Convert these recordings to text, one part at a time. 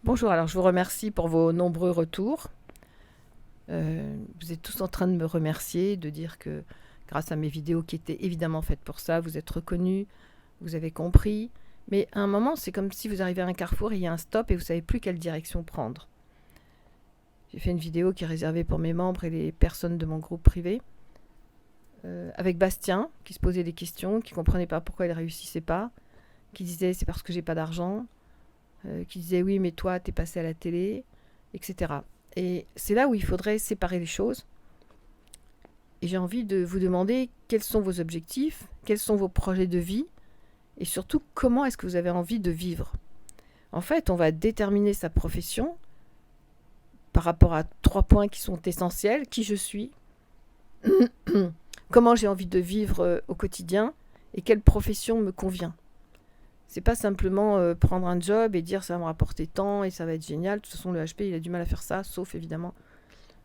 Bonjour, alors je vous remercie pour vos nombreux retours. Vous êtes tous en train de me remercier, de dire que grâce à mes vidéos qui étaient évidemment faites pour ça, vous êtes reconnus, vous avez compris. Mais à un moment, c'est comme si vous arrivez à un carrefour, il y a un stop et vous ne savez plus quelle direction prendre. J'ai fait une vidéo qui est réservée pour mes membres et les personnes de mon groupe privé, avec Bastien, qui se posait des questions, qui ne comprenait pas pourquoi il ne réussissait pas, qui disait c'est parce que j'ai pas d'argent, qui disait oui mais toi t'es passé à la télé, etc. Et c'est là où il faudrait séparer les choses. Et j'ai envie de vous demander quels sont vos objectifs, quels sont vos projets de vie, et surtout comment est-ce que vous avez envie de vivre. En fait, on va déterminer sa profession par rapport à 3 points qui sont essentiels. Qui je suis, comment j'ai envie de vivre au quotidien, et quelle profession me convient. C'est pas simplement prendre un job et dire ça va me rapporter tant et ça va être génial. De toute façon, le HPI, il a du mal à faire ça, sauf évidemment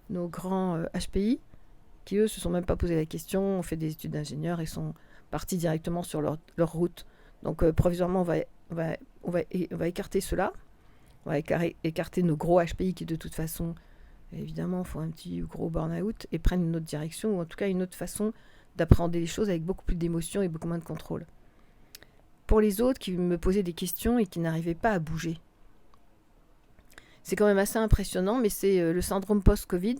nos grands HPI, qui eux se sont même pas posé la question, ont fait des études d'ingénieur et sont partis directement sur leur route. Donc provisoirement, on va écarter cela. On va écarter nos gros HPI qui de toute façon, évidemment, font un petit gros burn-out et prennent une autre direction, ou en tout cas une autre façon d'appréhender les choses avec beaucoup plus d'émotion et beaucoup moins de contrôle. Pour les autres qui me posaient des questions et qui n'arrivaient pas à bouger. C'est quand même assez impressionnant, mais c'est le syndrome post-Covid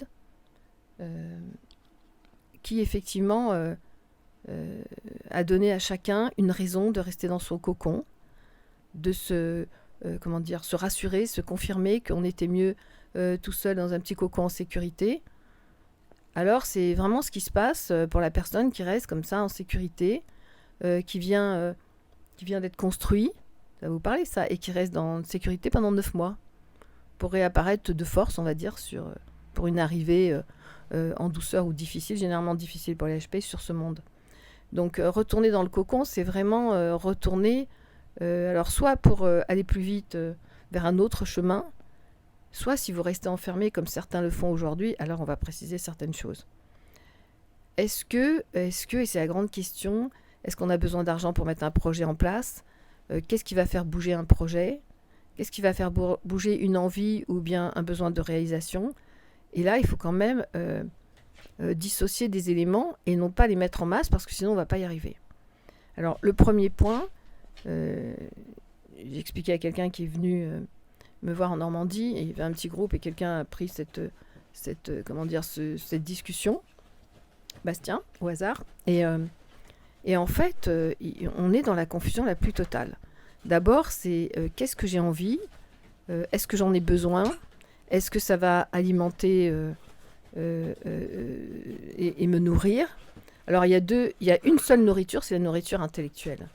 qui effectivement a donné à chacun une raison de rester dans son cocon, de se rassurer, se confirmer qu'on était mieux tout seul dans un petit cocon en sécurité. Alors c'est vraiment ce qui se passe pour la personne qui reste comme ça en sécurité, qui vient d'être construit, ça va vous parler ça, et qui reste dans sécurité pendant 9 mois, pour réapparaître de force, on va dire, pour une arrivée en douceur ou difficile, généralement difficile pour les HP, sur ce monde. Donc retourner dans le cocon, c'est vraiment retourner, alors soit pour aller plus vite vers un autre chemin, soit si vous restez enfermé comme certains le font aujourd'hui, alors on va préciser certaines choses. Est-ce que, et c'est la grande question, est-ce qu'on a besoin d'argent pour mettre un projet en place ? Qu'est-ce qui va faire bouger un projet ? Qu'est-ce qui va faire bouger une envie ou bien un besoin de réalisation ? Et là, il faut quand même dissocier des éléments et non pas les mettre en masse parce que sinon on ne va pas y arriver. Alors, le premier point, j'ai expliqué à quelqu'un qui est venu me voir en Normandie, et il y avait un petit groupe et quelqu'un a pris cette discussion, Bastien, au hasard, et en fait, on est dans la confusion la plus totale. D'abord, c'est qu'est-ce que j'ai envie ? Est-ce que j'en ai besoin ? Est-ce que ça va alimenter et me nourrir ? Alors, il y a une seule nourriture, c'est la nourriture intellectuelle.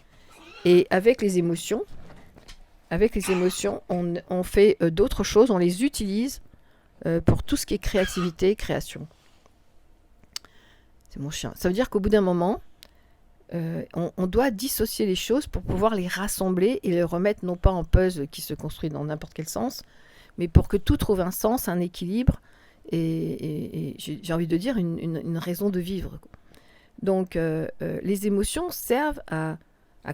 Et avec les émotions, on fait d'autres choses, on les utilise pour tout ce qui est créativité, création. C'est mon chien. Ça veut dire qu'au bout d'un moment, on doit dissocier les choses pour pouvoir les rassembler et les remettre non pas en puzzle qui se construit dans n'importe quel sens, mais pour que tout trouve un sens, un équilibre et j'ai envie de dire une raison de vivre. Donc les émotions servent à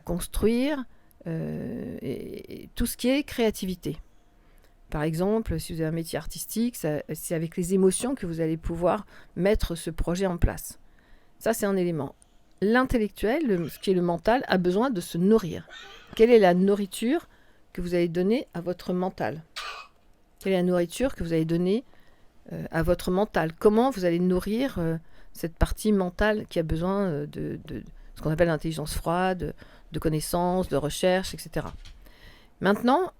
construire et tout ce qui est créativité. Par exemple, si vous avez un métier artistique, c'est avec les émotions que vous allez pouvoir mettre ce projet en place. Ça, c'est un élément. L'intellectuel, ce qui est le mental, a besoin de se nourrir. Quelle est la nourriture que vous allez donner à votre mental ? Quelle est la nourriture que vous allez donner à votre mental ? Comment vous allez nourrir cette partie mentale qui a besoin de ce qu'on appelle l'intelligence froide, de connaissances, de recherche, etc. Maintenant,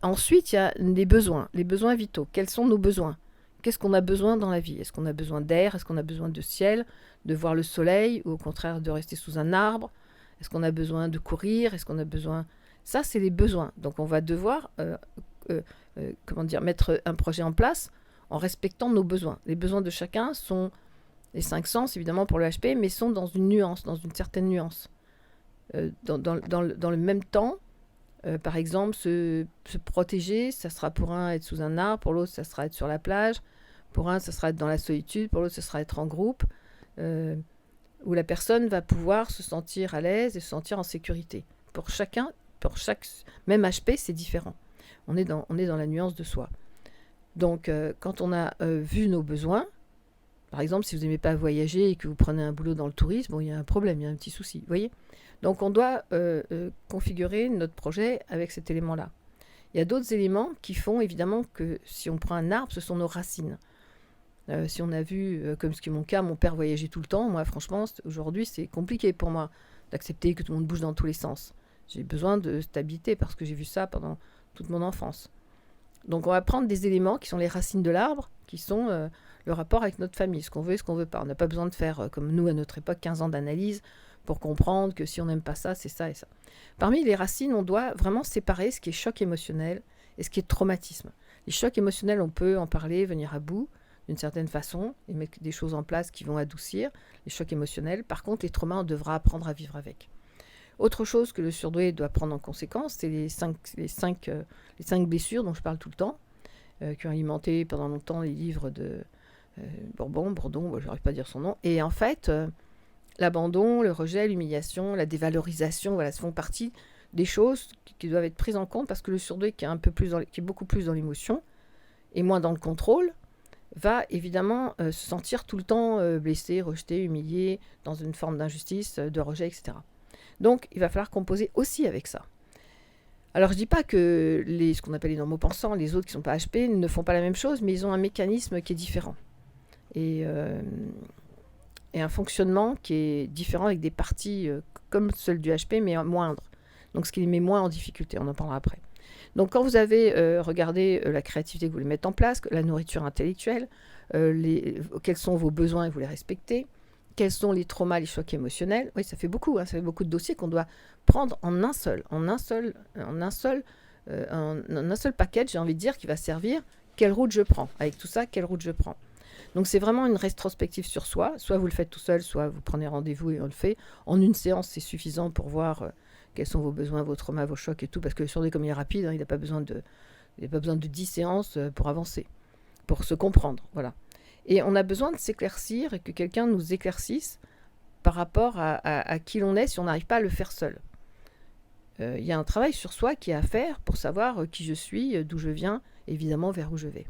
ensuite, il y a les besoins vitaux. Quels sont nos besoins ? Qu'est-ce qu'on a besoin dans la vie ? Est-ce qu'on a besoin d'air ? Est-ce qu'on a besoin de ciel ? De voir le soleil ? Ou au contraire de rester sous un arbre ? Est-ce qu'on a besoin de courir ? Est-ce qu'on a besoin... Ça, c'est les besoins. Donc, on va devoir mettre un projet en place en respectant nos besoins. Les besoins de chacun sont les 5 sens, évidemment, pour le HP, mais sont dans une nuance, dans une certaine nuance. Dans le même temps, par exemple, se protéger, ça sera pour un être sous un arbre, pour l'autre, ça sera être sur la plage, pour un, ça sera être dans la solitude, pour l'autre, ça sera être en groupe, où la personne va pouvoir se sentir à l'aise et se sentir en sécurité. Pour chaque même HP, c'est différent. On est dans la nuance de soi. Donc, quand on a vu nos besoins, par exemple, si vous n'aimez pas voyager et que vous prenez un boulot dans le tourisme, bon, il y a un problème, il y a un petit souci, vous voyez. Donc, on doit configurer notre projet avec cet élément-là. Il y a d'autres éléments qui font évidemment que si on prend un arbre, ce sont nos racines. Si on a vu, comme ce qui est mon cas, mon père voyageait tout le temps, moi franchement, aujourd'hui c'est compliqué pour moi d'accepter que tout le monde bouge dans tous les sens. J'ai besoin de stabilité parce que j'ai vu ça pendant toute mon enfance. Donc on va prendre des éléments qui sont les racines de l'arbre, qui sont le rapport avec notre famille, ce qu'on veut et ce qu'on ne veut pas. On n'a pas besoin de faire, comme nous à notre époque, 15 ans d'analyse pour comprendre que si on n'aime pas ça, c'est ça et ça. Parmi les racines, on doit vraiment séparer ce qui est choc émotionnel et ce qui est traumatisme. Les chocs émotionnels, on peut en parler, venir à bout d'une certaine façon et mettre des choses en place qui vont adoucir les chocs émotionnels. Par contre, les traumas, on devra apprendre à vivre avec. Autre chose que le surdoué doit prendre en conséquence, c'est les cinq blessures dont je parle tout le temps, qui ont alimenté pendant longtemps les livres de Bourdon, je n'arrive pas à dire son nom. Et en fait, l'abandon, le rejet, l'humiliation, la dévalorisation, voilà, ça font partie des choses qui doivent être prises en compte parce que le surdoué qui est beaucoup plus dans l'émotion et moins dans le contrôle, va évidemment se sentir tout le temps blessé, rejeté, humilié, dans une forme d'injustice, de rejet, etc. Donc, il va falloir composer aussi avec ça. Alors, je ne dis pas que ce qu'on appelle les normaux pensants, les autres qui ne sont pas HP, ne font pas la même chose, mais ils ont un mécanisme qui est différent. Et un fonctionnement qui est différent avec des parties comme celle du HP, mais moindres. Donc, ce qui les met moins en difficulté, on en parlera après. Donc, quand vous avez regardé la créativité que vous voulez mettre en place, la nourriture intellectuelle, quels sont vos besoins et vous les respectez, quels sont les traumas, les chocs émotionnels, oui, ça fait beaucoup, ça fait beaucoup de dossiers qu'on doit prendre en un seul package, j'ai envie de dire, qui va servir. Quelle route je prends? Avec tout ça, quelle route je prends? Donc, c'est vraiment une rétrospective sur soi. Soit vous le faites tout seul, soit vous prenez rendez-vous et on le fait. En une séance, c'est suffisant pour voir quels sont vos besoins, vos traumas, vos chocs et tout, parce que le surdoué, comme il est rapide, il n'a pas besoin de 10 séances pour avancer, pour se comprendre, voilà. Et on a besoin de s'éclaircir et que quelqu'un nous éclaircisse par rapport à qui l'on est si on n'arrive pas à le faire seul. Il y a un travail sur soi qui est à faire pour savoir qui je suis, d'où je viens, évidemment vers où je vais.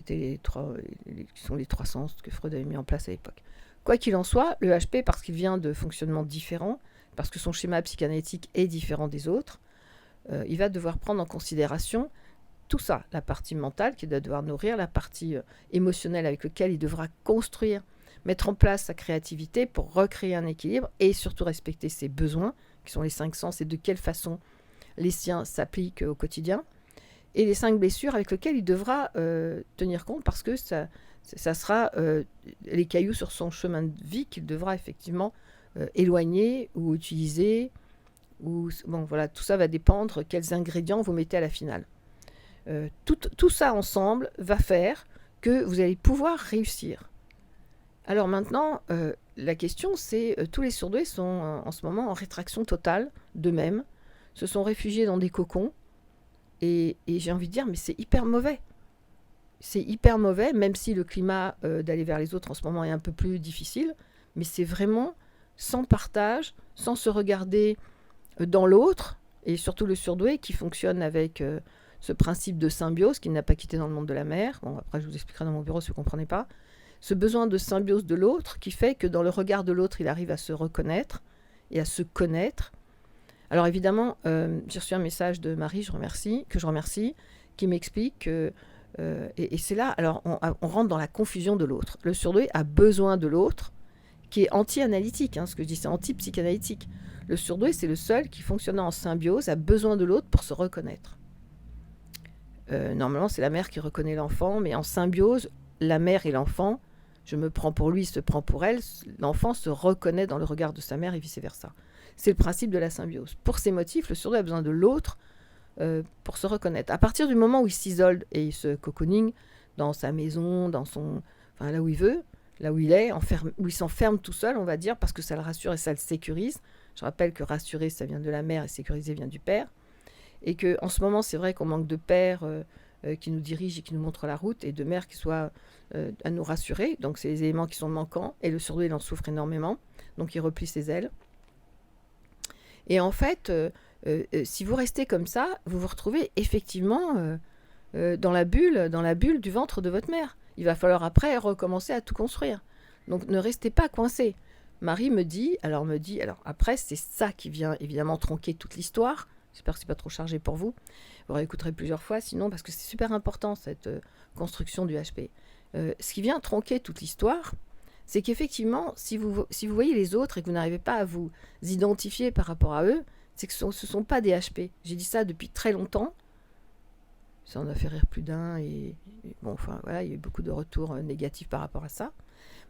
Qui sont les 3 sens que Freud avait mis en place à l'époque. Quoi qu'il en soit, le HP, parce qu'il vient de fonctionnements différents, parce que son schéma psychanalytique est différent des autres, il va devoir prendre en considération tout ça, la partie mentale qui doit devoir nourrir, la partie émotionnelle avec laquelle il devra construire, mettre en place sa créativité pour recréer un équilibre et surtout respecter ses besoins, qui sont les 5 sens, et de quelle façon les siens s'appliquent au quotidien, et les 5 blessures avec lesquelles il devra tenir compte parce que ça sera les cailloux sur son chemin de vie qu'il devra effectivement éloigner ou utiliser. Voilà, tout ça va dépendre quels ingrédients vous mettez à la finale. Tout ça ensemble va faire que vous allez pouvoir réussir. Alors maintenant, la question c'est, tous les surdoués sont en ce moment en rétraction totale d'eux-mêmes, se sont réfugiés dans des cocons, et j'ai envie de dire, mais c'est hyper mauvais. C'est hyper mauvais, même si le climat d'aller vers les autres en ce moment est un peu plus difficile, mais c'est vraiment sans partage, sans se regarder dans l'autre, et surtout le surdoué qui fonctionne avec ce principe de symbiose qu'il n'a pas quitté dans le monde de la mer. Bon, après je vous expliquerai dans mon bureau si vous ne comprenez pas. Ce besoin de symbiose de l'autre qui fait que dans le regard de l'autre, il arrive à se reconnaître et à se connaître. Alors évidemment, j'ai reçu un message de Marie, que je remercie, qui m'explique que, et c'est là, alors on rentre dans la confusion de l'autre. Le surdoué a besoin de l'autre, qui est anti-analytique, ce que je dis, c'est anti-psychanalytique. Le surdoué, c'est le seul qui, fonctionnant en symbiose, a besoin de l'autre pour se reconnaître. Normalement, c'est la mère qui reconnaît l'enfant, mais en symbiose, la mère et l'enfant, je me prends pour lui, il se prend pour elle, l'enfant se reconnaît dans le regard de sa mère et vice-versa. C'est le principe de la symbiose. Pour ces motifs, le surdoué a besoin de l'autre pour se reconnaître. À partir du moment où il s'isole et il se cocooning dans sa maison, là où il veut, là où il est, où il s'enferme tout seul, on va dire, parce que ça le rassure et ça le sécurise. Je rappelle que rassurer, ça vient de la mère et sécuriser vient du père. Et qu'en ce moment, c'est vrai qu'on manque de pères qui nous dirigent et qui nous montrent la route, et de mères qui soient à nous rassurer. Donc, c'est les éléments qui sont manquants. Et le surdoué, il en souffre énormément. Donc, il replie ses ailes. Et en fait, Si vous restez comme ça, vous vous retrouvez effectivement dans la bulle du ventre de votre mère. Il va falloir après recommencer à tout construire. Donc ne restez pas coincés. Marie me dit, alors après c'est ça qui vient évidemment tronquer toute l'histoire. J'espère que c'est pas trop chargé pour vous. Vous réécouterez plusieurs fois sinon parce que c'est super important cette construction du HP. Ce qui vient tronquer toute l'histoire, c'est qu'effectivement, si vous voyez les autres et que vous n'arrivez pas à vous identifier par rapport à eux, c'est que ce ne sont pas des HP. J'ai dit ça depuis très longtemps. Ça en a fait rire plus d'un et bon, enfin voilà, il y a eu beaucoup de retours négatifs par rapport à ça.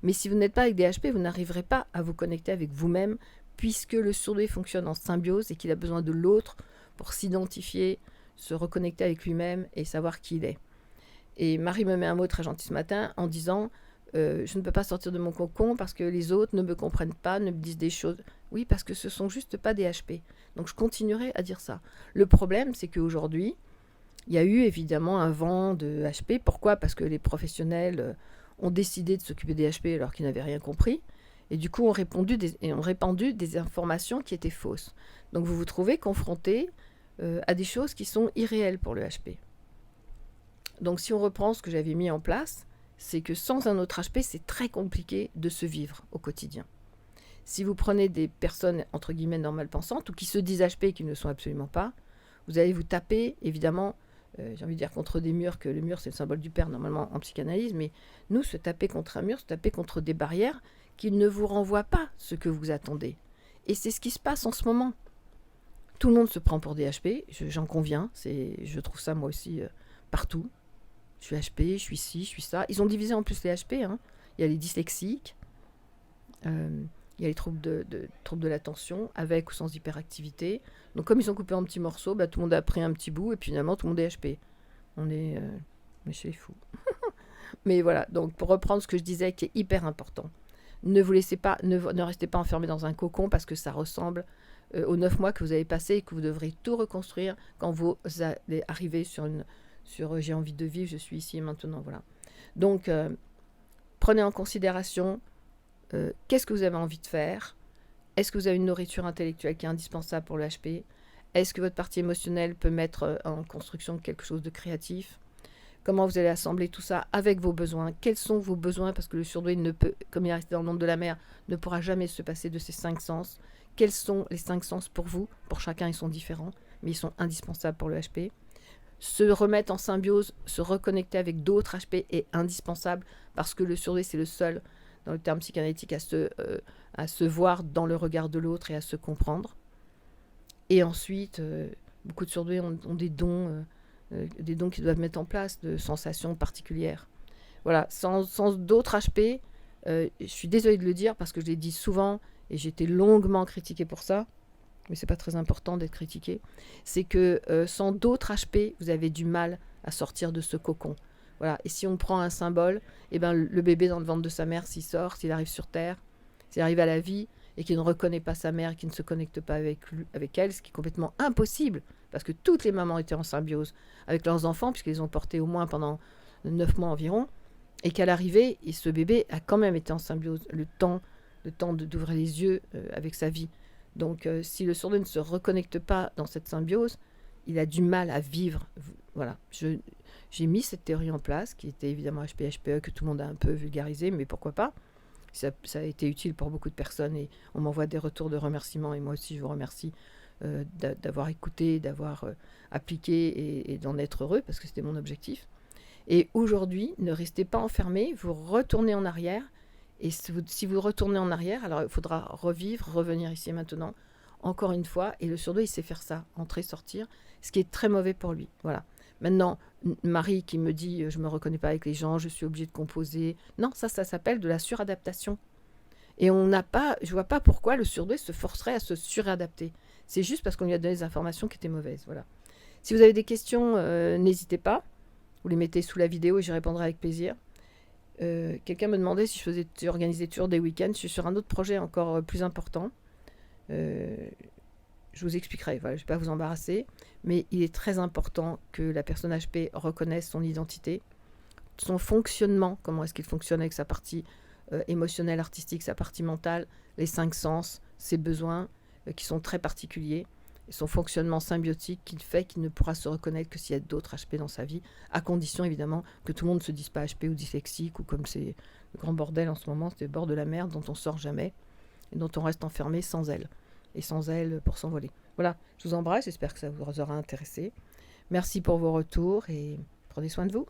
Mais si vous n'êtes pas avec des HP, vous n'arriverez pas à vous connecter avec vous-même puisque le surdoué fonctionne en symbiose et qu'il a besoin de l'autre pour s'identifier, se reconnecter avec lui-même et savoir qui il est. Et Marie me met un mot très gentil ce matin en disant je ne peux pas sortir de mon cocon parce que les autres ne me comprennent pas, ne me disent des choses. Oui, parce que ce ne sont juste pas des HP. Donc je continuerai à dire ça. Le problème, c'est qu'aujourd'hui, il y a eu évidemment un vent de HP. Pourquoi ? Parce que les professionnels ont décidé de s'occuper des HP alors qu'ils n'avaient rien compris. Et du coup, ont répandu des informations qui étaient fausses. Donc vous vous trouvez confronté à des choses qui sont irréelles pour le HP. Donc si on reprend ce que j'avais mis en place, c'est que sans un autre HP, c'est très compliqué de se vivre au quotidien. Si vous prenez des personnes, entre guillemets, normales pensantes, ou qui se disent HP et qui ne le sont absolument pas, vous allez vous taper, évidemment, j'ai envie de dire contre des murs, que le mur c'est le symbole du père normalement en psychanalyse, mais nous, se taper contre un mur, se taper contre des barrières qui ne vous renvoient pas ce que vous attendez. Et c'est ce qui se passe en ce moment. Tout le monde se prend pour des HP, j'en conviens, je trouve ça moi aussi partout. Je suis HP, je suis ci, je suis ça. Ils ont divisé en plus les HP. Hein. Il y a les dyslexiques, il y a les troubles de l'attention, avec ou sans hyperactivité. Donc comme ils ont coupé en petits morceaux, tout le monde a pris un petit bout et puis finalement tout le monde est HP. On est chez les fous. Mais voilà, donc pour reprendre ce que je disais qui est hyper important, ne restez pas enfermés dans un cocon parce que ça ressemble aux 9 mois que vous avez passé et que vous devrez tout reconstruire quand vous allez arriver sur j'ai envie de vivre, je suis ici et maintenant, voilà. Donc, prenez en considération qu'est-ce que vous avez envie de faire. Est-ce que vous avez une nourriture intellectuelle qui est indispensable pour le HP ? Est-ce que votre partie émotionnelle peut mettre en construction quelque chose de créatif ? Comment vous allez assembler tout ça avec vos besoins ? Quels sont vos besoins ? Parce que le surdoué ne peut, comme il est resté dans le monde de la mer, ne pourra jamais se passer de ses 5 sens. Quels sont les 5 sens pour vous ? Pour chacun, ils sont différents, mais ils sont indispensables pour le HP. Se remettre en symbiose, se reconnecter avec d'autres HP est indispensable parce que le surdoué, c'est le seul, dans le terme psychanalytique, à se voir dans le regard de l'autre et à se comprendre. Et ensuite, beaucoup de surdoués ont des dons qu'ils doivent mettre en place, de sensations particulières. Voilà, sans d'autres HP, je suis désolée de le dire parce que je l'ai dit souvent et j'ai été longuement critiquée pour ça, mais c'est pas très important d'être critiqué, c'est que sans d'autres HP, vous avez du mal à sortir de ce cocon. Voilà. Et si on prend un symbole, le bébé dans le ventre de sa mère, s'il sort, s'il arrive sur Terre, s'il arrive à la vie et qu'il ne reconnaît pas sa mère, qu'il ne se connecte pas avec elle, ce qui est complètement impossible, parce que toutes les mamans étaient en symbiose avec leurs enfants, puisqu'ils les ont portés au moins pendant 9 mois environ, et qu'à l'arrivée, ce bébé a quand même été en symbiose, le temps d'ouvrir les yeux avec sa vie. Donc, si le surdoué ne se reconnecte pas dans cette symbiose, il a du mal à vivre. Voilà. J'ai mis cette théorie en place, qui était évidemment HP-HPE, que tout le monde a un peu vulgarisé, mais pourquoi pas. Ça a été utile pour beaucoup de personnes et on m'envoie des retours de remerciements et moi aussi je vous remercie d'avoir écouté, d'avoir appliqué et d'en être heureux parce que c'était mon objectif. Et aujourd'hui, ne restez pas enfermés, vous retournez en arrière. Et si vous retournez en arrière, alors il faudra revenir ici et maintenant, encore une fois. Et le surdoué, il sait faire ça, entrer, sortir, ce qui est très mauvais pour lui. Voilà. Maintenant, Marie qui me dit « je me reconnais pas avec les gens, je suis obligée de composer ». Non, ça s'appelle de la suradaptation. Et je vois pas pourquoi le surdoué se forcerait à se suradapter. C'est juste parce qu'on lui a donné des informations qui étaient mauvaises. Voilà. Si vous avez des questions, n'hésitez pas. Vous les mettez sous la vidéo et j'y répondrai avec plaisir. Quelqu'un me demandait si je organisais toujours des week-ends. Je suis sur un autre projet encore plus important. Je vous expliquerai, voilà, je ne vais pas vous embarrasser, mais il est très important que la personne HP reconnaisse son identité, son fonctionnement, comment est-ce qu'il fonctionne avec sa partie émotionnelle, artistique, sa partie mentale, les 5 sens, ses besoins qui sont très particuliers, et son fonctionnement symbiotique qui fait qu'il ne pourra se reconnaître que s'il y a d'autres HP dans sa vie, à condition évidemment que tout le monde ne se dise pas HP ou dyslexique, ou comme c'est le grand bordel en ce moment, c'est le bord de la mer dont on sort jamais, et dont on reste enfermé sans elle, et sans elle pour s'envoler. Voilà, je vous embrasse, j'espère que ça vous aura intéressé. Merci pour vos retours, et prenez soin de vous.